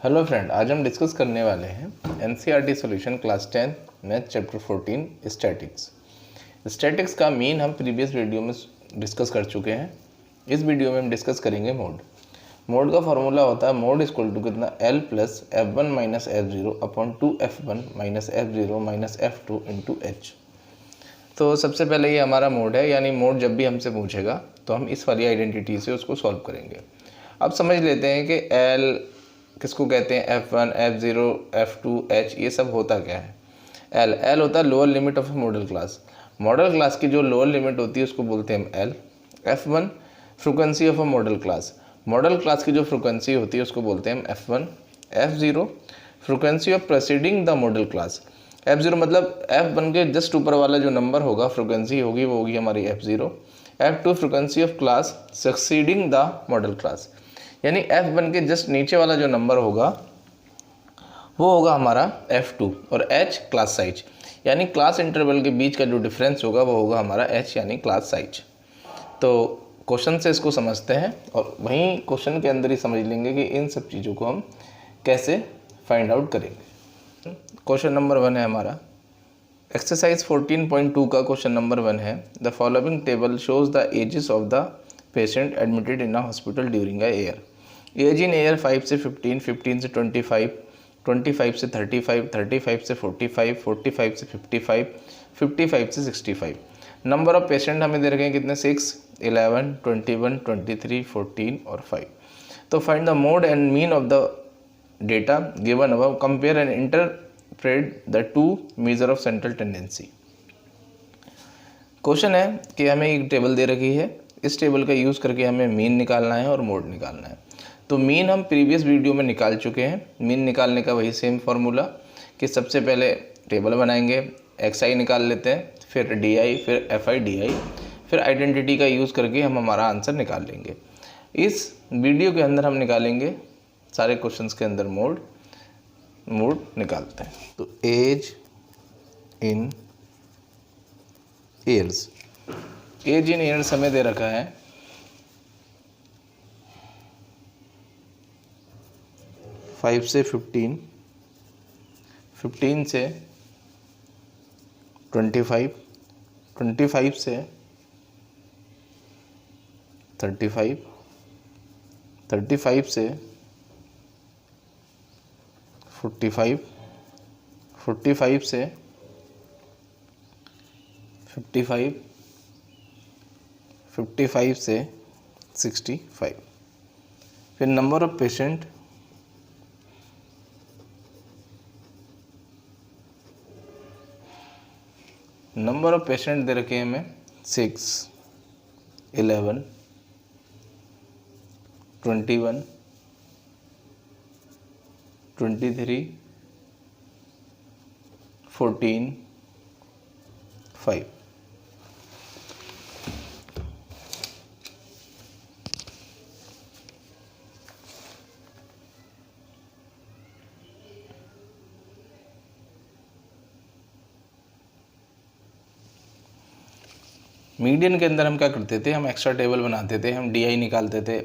Hello friend, आज हम discuss करने वाले हैं NCERT solution class 10 math chapter 14 statics. Statics का मीन हम प्रीवियस वीडियो में डिस्कस कर चुके हैं। इस वीडियो में हम डिस्कस करेंगे मोड का फार्मूला होता है मोड इक्वल टू कितना L plus F1 minus F0 upon 2F1 minus F0 minus F2 into H। तो सबसे पहले ये हमारा मोड है, यानी मोड जब भी हमसे पूछेगा तो हम इस वाली आइडेंटिटी से उसको सॉल्व करेंगे। अब समझ लेते हैं कि L किसको कहते हैं, F1, F0, F2, H, ये सब होता क्या है। L होता है lower limit of model class. Model class की जो लोअर लिमिट होती है उसको बोलते हैं हम L। F1 frequency of a model class. Model class की जो फ्रिक्वेंसी होती है उसको बोलते हैं हम F1। F0 frequency of presiding the model class. F0 मतलब F1 के जस्ट ऊपर वाला जो नंबर होगा, फ्रिक्वेंसी होगी, वो होगी हमारी F0। F2 frequency of class succeeding the model class, यानी F1 के जस्ट नीचे वाला जो नंबर होगा वो होगा हमारा F2। और H क्लास साइज, यानी क्लास इंटरवल के बीच का जो डिफरेंस होगा वो होगा हमारा H, यानी क्लास साइज। तो क्वेश्चन से इसको समझते हैं और वहीं क्वेश्चन के अंदर ही समझ लेंगे कि इन सब चीज़ों को हम कैसे फाइंड आउट करेंगे। क्वेश्चन नंबर 1 है हमारा, एक्सरसाइज 14.2 का क्वेश्चन नंबर 1 है। The following table shows the ages of the patient admitted in a hospital during a year. Age in year 5 से 15, 15 से 25, 25 से 35, 35 से 45, 45 से 55, 55 से 65। नंबर ऑफ पेशेंट हमें दे रखे हैं कितने, 6, 11, 21, 23, 14 और 5। तो find the mode and mean of the data given above, compare and interpret the two measure of central tendency. Question है कि हमें एक टेबल दे रखी है, इस टेबल का यूज़ करके हमें मीन निकालना है और मोड निकालना है। तो मीन हम प्रीवियस वीडियो में निकाल चुके हैं। मीन निकालने का वही सेम फार्मूला कि सबसे पहले टेबल बनाएंगे, XI निकाल लेते हैं, फिर DI, फिर FI DI, फिर आइडेंटिटी का यूज़ करके हम हमारा आंसर निकाल लेंगे। इस वीडियो के अंदर हम निकालेंगे सारे क्वेश्चंस के अंदर मोड निकालते हैं। तो age in years, age in years हमें दे रखा है 5 से 15, 15 से 25, 25 से 35, 35 से 45, 45 से 55, 55 से 65। फिर number of patient, number of patient दे रखे हैं हमें 6, 11, 21, 23, 14, 5। मीडियन के अंदर हम क्या करते थे, हम एक्स्ट्रा टेबल बनाते थे, हम DI निकालते थे,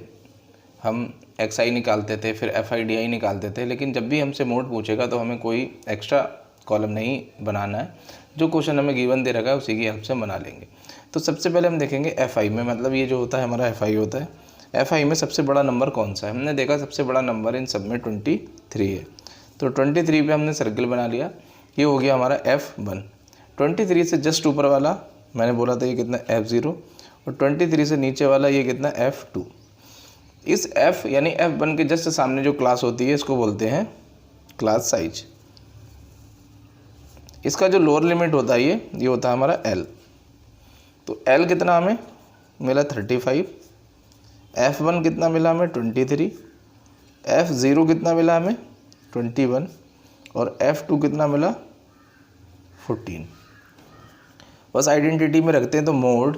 हम XI निकालते थे, फिर FI DI निकालते थे। लेकिन जब भी हमसे मोड पूछेगा तो हमें कोई एक्स्ट्रा कॉलम नहीं बनाना है, जो क्वेश्चन हमें गिवन दे रखा है उसी की हेल्प से बना लेंगे। तो सबसे पहले हम देखेंगे FI में, मतलब ये जो होता है हमारा FI होता है। FI में सबसे बड़ा नंबर कौन सा है, हमने देखा सबसे बड़ा नंबर इन सब में 23 है। तो 23 पे हमने सर्किल बना लिया, ये हो गया हमारा F1। 23 से जस्ट ऊपर वाला मैंने बोला था ये कितना F0, और 23 से नीचे वाला ये कितना F2। इस F यानी F1 के जस्ट सामने जो क्लास होती है इसको बोलते हैं क्लास साइज। इसका जो लोअर लिमिट होता है ये होता है हमारा L। तो L कितना हमें मिला 35, F1 कितना मिला हमें 23, F0 कितना मिला हमें 21 और F2 कितना मिला 14। बस आइडेंटिटी में रखते हैं, तो mode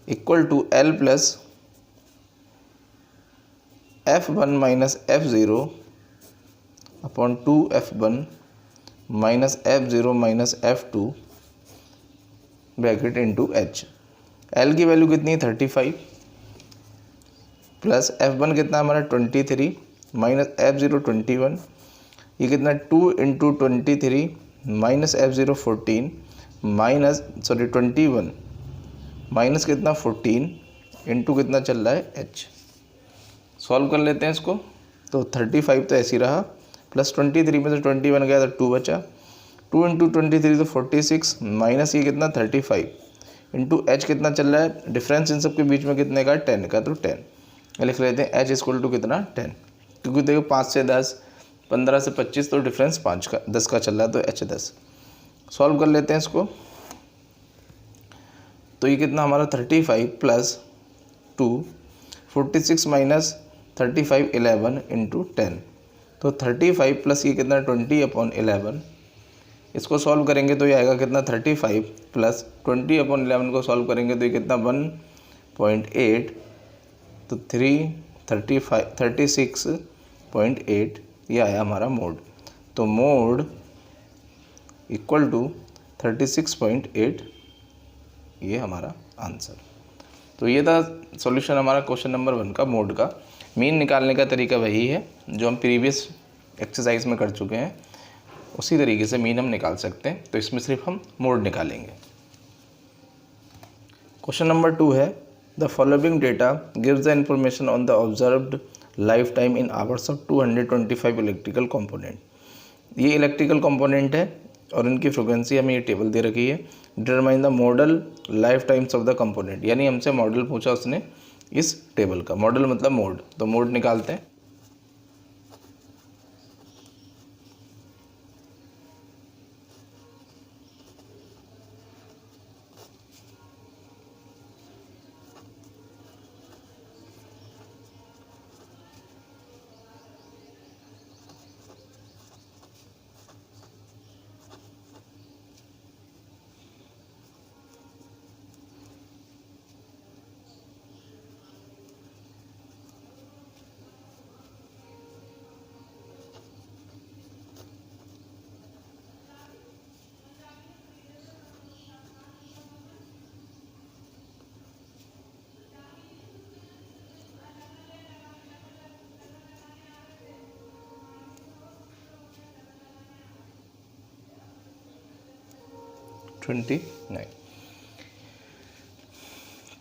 equal to L plus F1 minus F0 upon 2F1 minus F0 minus F2 bracket into H। L की वैल्यू कितनी है 35 प्लस F1 कितना हमारा 23 माइनस F0 21, ये कितना 2 into 23 minus F0 14 minus 21 minus कितना 14 इंटू कितना चल रहा है H। सॉल्व कर लेते हैं इसको। तो 35 तो ऐसे ही रहा, प्लस 23 में से 21 गया तो 2 बचा, 2 इंटू 23 तो 46 माइनस ये कितना 35 इंटू H कितना चल रहा है, डिफरेंस इन सब के बीच में कितने का 10 का, तो 10 लिख लेते हैं। H इक्वल टू कितना 10, क्योंकि देखो 5 से 10, 15 से 25 तो डिफरेंस 10 का चल रहा है, तो H 10। सॉल्व कर लेते हैं इसको। तो ये कितना हमारा 35 प्लस 2, 46 माइनस 35 11 इंटू 10, तो 35 प्लस ये कितना 20/11। इसको सॉल्व करेंगे तो ये आएगा कितना 35 प्लस 20/11 को सॉल्व करेंगे तो ये कितना 1.8, तो 36.8 ये आया हमारा मोड। तो मोड इक्वल टू 36.8, ये हमारा आंसर। तो ये था सॉल्यूशन हमारा क्वेश्चन नंबर 1 का, मोड का। मीन निकालने का तरीका वही है जो हम प्रीवियस एक्सरसाइज में कर चुके हैं, उसी तरीके से मीन हम निकाल सकते हैं। तो इसमें सिर्फ हम मोड निकालेंगे। क्वेश्चन नंबर 2 है, the following data gives the information on the observed life time in hours of 225 electrical component. ये इलेक्ट्रिकल कंपोनेंट है और इनकी फ्रिक्वेंसी हमें ये टेबल दे रखी है। Determine the model life times of the component, यानी हमसे मॉडल पूछा उसने इस टेबल का। मॉडल मतलब मोड, तो मोड निकालते हैं।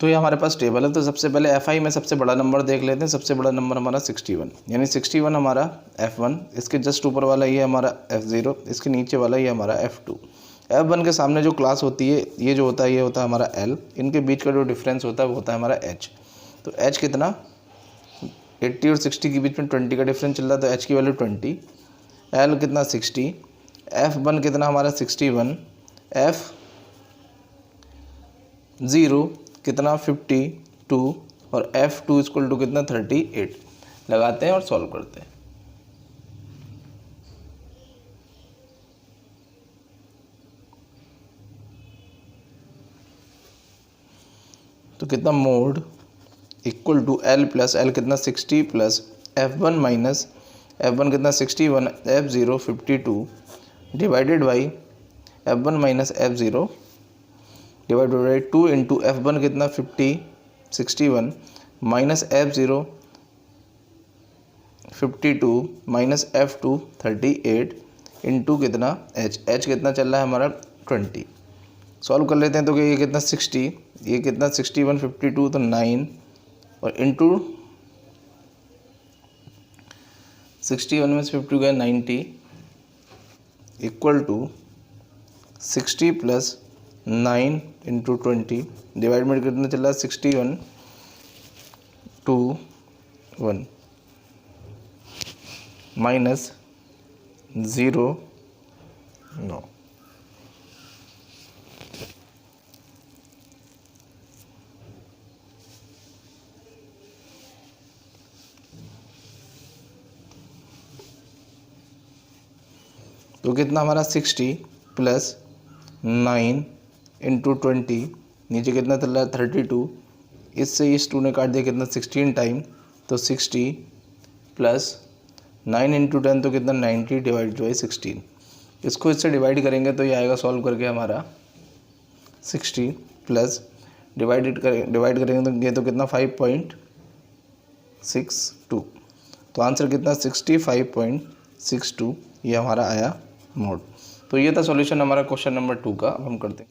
तो ये हमारे पास टेबल है। तो सबसे पहले FI में सबसे बड़ा नंबर देख लेते हैं। सबसे बड़ा नंबर हमारा 61, यानी 61 हमारा F1, इसके जस्ट ऊपर वाला ये हमारा F0, इसके नीचे वाला ये हमारा F2। F1 के सामने जो क्लास होती है, ये जो होता है ये होता है हमारा L, इनके बीच का जो डिफरेंस होता है वो होता है हमारा H। तो H कितना 80 और 60 के बीच में 20 का डिफरेंस चल रहा है, तो H की वैल्यू 20। L कितना 60, F1 कितना हमारा 61, F0 कितना 52 और F2 इक्वल टू कितना 38। लगाते हैं और सॉल्व करते हैं। तो कितना mode equal to L plus L कितना 60 प्लस F1 माइनस F1 कितना 61, F0 52 divided by F1 minus F0 divided by 2 into F1 कितना 61 minus F0 52 minus F2 38 into कितना H कितना चल रहा है हमारा 20। सॉल्व कर लेते हैं। तो ये कितना 60, ये कितना 61 52 तो 9 और इंटू 61 में से 50 गया 90 equal to 60 plus 9 into 20 divide में कितना चल रहा है 61 2 1 माइनस 0 9। तो कितना हमारा 60 प्लस 9 इंटू 20, नीचे कितना चल रहा है 32, इससे इस 2 ने काट दिया कितना 16 टाइम, तो 60 प्लस 9 इंटू 10 तो कितना 90 डिवाइड बाई 16। इसको इससे डिवाइड करेंगे तो ये आएगा सॉल्व करके हमारा 60 प्लस डिवाइड करेंगे तो ये तो कितना 5.62 तो आंसर कितना 65.62 ये हमारा आया मोड। तो ये था सॉल्यूशन हमारा क्वेश्चन नंबर 2 का। अब हम करते हैं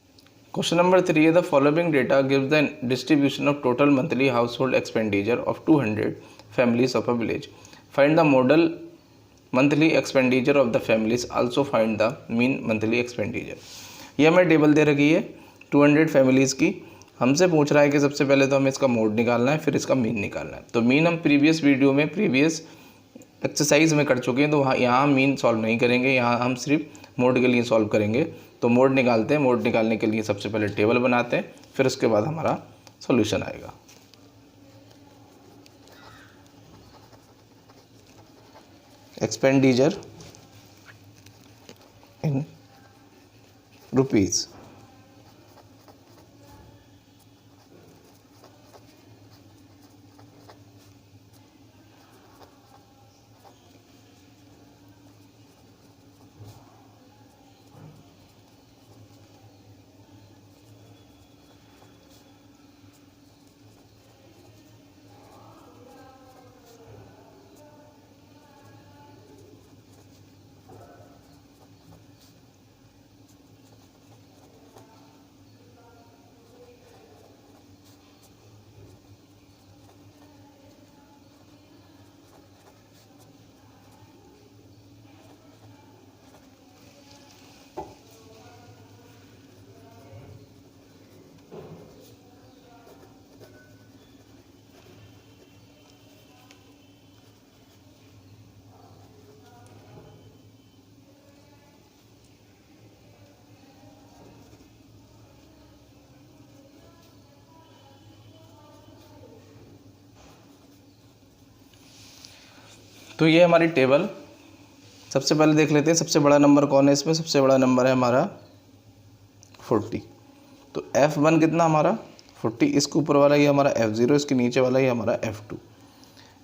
क्वेश्चन नंबर 3 है the following data gives the distribution of total monthly house hold expenditure of 200 families of a village. Find the model monthly expenditure of the families, also find the mean monthly expenditure. ये हमें table दे रखी है 200 families की। हमसे पूछ रहा है कि सबसे पहले तो हमें इसका मोड निकालना है, फिर इसका मीन निकालना है। तो मीन हम प्रीवियस वीडियो में प्रीवियस एक्सरसाइज में कर चुके हैं, तो यहाँ मीन सॉल्व नहीं करेंगे, यहाँ हम सिर्फ मोड के लिए सॉल्व करेंगे। तो मोड निकालते हैं। मोड निकालने के लिए सबसे पहले टेबल बनाते हैं, फिर उसके बाद हमारा सॉल्यूशन आएगा। Expenditure in rupees. तो ये हमारी टेबल। सबसे पहले देख लेते हैं सबसे बड़ा नंबर कौन है इसमें। सबसे बड़ा नंबर है हमारा 40। तो F1 कितना हमारा 40, इसके ऊपर वाला ये हमारा F0, इसके नीचे वाला ये हमारा F2।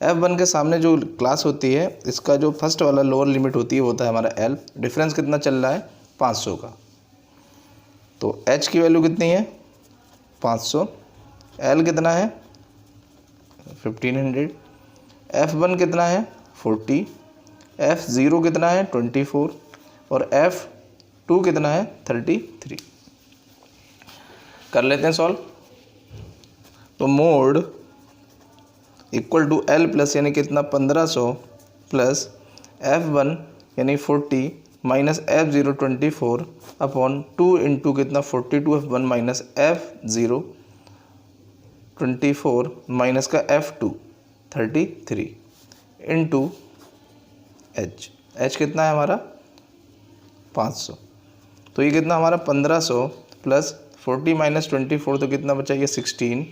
F1 के सामने जो क्लास होती है, इसका जो फर्स्ट वाला लोअर लिमिट होती है वो होता है हमारा L। डिफरेंस कितना चल रहा है 500 का। तो H की वैल्यू कितनी है 500, L कितना है 1500, F1 कितना है 40, F0 कितना है 24 और F2 कितना है 33। कर लेते हैं सॉल्व। तो mode equal to L plus यानी कितना 1500 प्लस F1 यानी 40 माइनस F0 24 अपॉन 2 इंटू कितना 42 F1 माइनस F0 24 माइनस का F2 33 इंटू H कितना है हमारा 500। तो ये कितना हमारा 1500 प्लस 40 माइनस 24 तो कितना बचा ये 16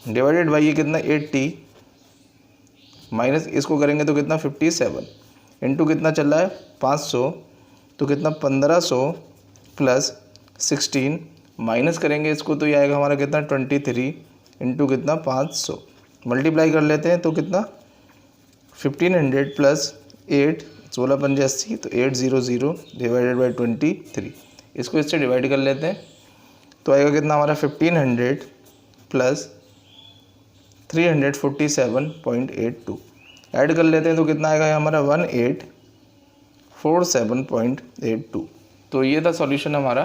डिवाइडेड बाई ये कितना 80 माइनस इसको करेंगे तो कितना 57 इंटू कितना चल रहा है 500 तो कितना 1500 प्लस 16 माइनस करेंगे इसको तो ये आएगा हमारा कितना 23 इंटू कितना 500 मल्टीप्लाई कर लेते हैं तो कितना 1500 प्लस 8 16 पंजे 80 तो 800 डिवाइडेड बाई 23। इसको इससे डिवाइड कर लेते हैं तो आएगा कितना हमारा 1500 प्लस 347.82 ऐड कर लेते हैं तो कितना आएगा हमारा 1847.82। तो ये था सॉल्यूशन हमारा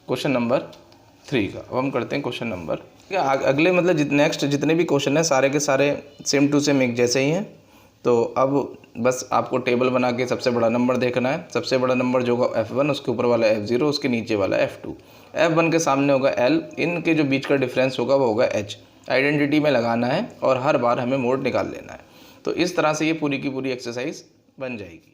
क्वेश्चन नंबर 3 का। अब हम करते हैं क्वेश्चन नंबर अगले मतलब नेक्स्ट जितने भी क्वेश्चन हैं सारे के सारे सेम टू सेम एक जैसे ही हैं। तो अब बस आपको टेबल बना के सबसे बड़ा नंबर देखना है। सबसे बड़ा नंबर जो होगा F1, उसके ऊपर वाला F0, उसके नीचे वाला F2। F1 के सामने होगा L, इनके जो बीच का डिफरेंस होगा वो होगा H। आइडेंटिटी में लगाना है और हर बार हमें मोड निकाल लेना है। तो इस तरह से ये पूरी की पूरी एक्सरसाइज बन जाएगी।